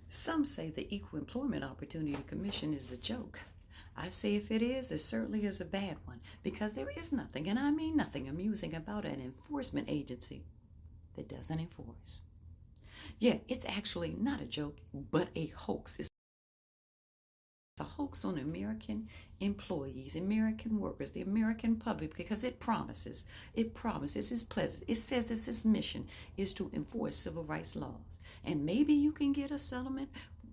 Some say the Equal Employment Opportunity Commission is a joke. I say if it is, it certainly is a bad one, because there is nothing, and I mean nothing, amusing about an enforcement agency that doesn't enforce. Yeah, it's actually not a joke, but a hoax. It's a hoax on American employees, American workers, the American public, because it promises, it's pleasant. It says that its mission is to enforce civil rights laws. And maybe you can get a settlement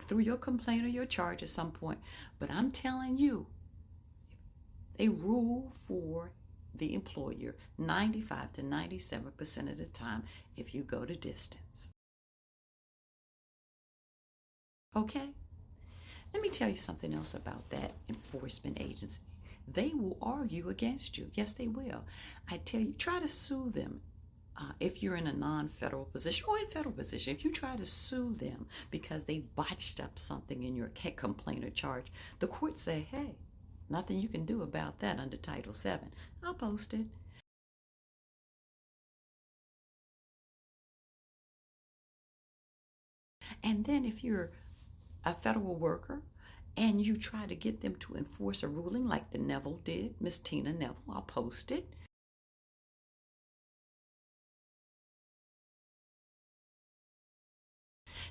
through your complaint or your charge at some point, but I'm telling you, they rule for the employer 95 to 97% of the time if you go the distance. Okay? Let me tell you something else about that enforcement agency. They will argue against you. Yes, they will. I tell you, try to sue them. If you're in a non-federal position or in federal position, if you try to sue them because they botched up something in your complaint or charge, the court say, hey, nothing you can do about that under Title VII. I'll post it. And then if you're a federal worker and you try to get them to enforce a ruling like the Neville did, Miss Tina Neville, I'll post it.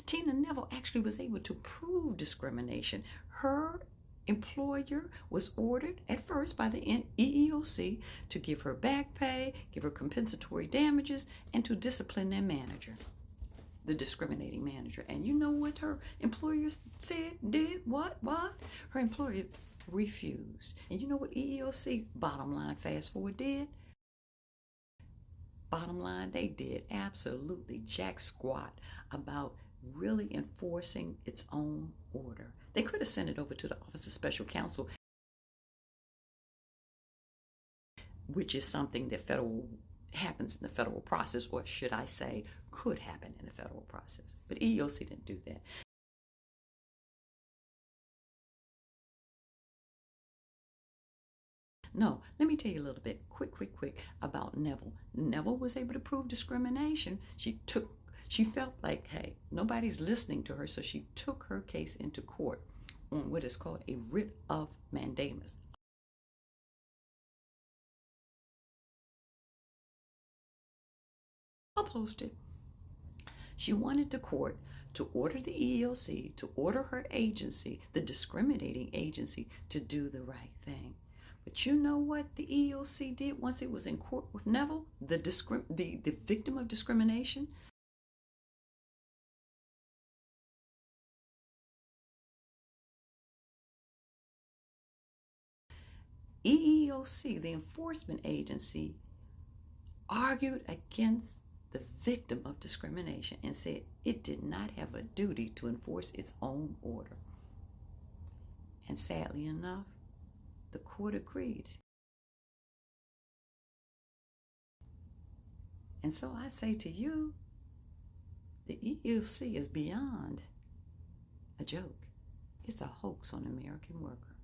Tina Neville actually was able to prove discrimination. Her employer was ordered at first by the EEOC to give her back pay, give her compensatory damages, and to discipline their manager, the discriminating manager. And you know what her employer said, did, what? Her employer refused. And you know what EEOC, bottom line, fast forward, did? Bottom line, they did absolutely jack squat about really enforcing its own order. They could have sent it over to the Office of Special Counsel, which is something that happens in the federal process, or should I say, could happen in the federal process. But EEOC didn't do that. No, let me tell you a little bit, quick, about Neville. Neville was able to prove discrimination. She felt like, hey, nobody's listening to her, so she took her case into court on what is called a writ of mandamus. I'll post it. She wanted the court to order the EEOC, to order her agency, the discriminating agency, to do the right thing. But you know what the EEOC did once it was in court with Neville, the victim of discrimination? EEOC, the enforcement agency, argued against the victim of discrimination and said it did not have a duty to enforce its own order. And sadly enough, the court agreed. And so I say to you, the EEOC is beyond a joke. It's a hoax on American workers.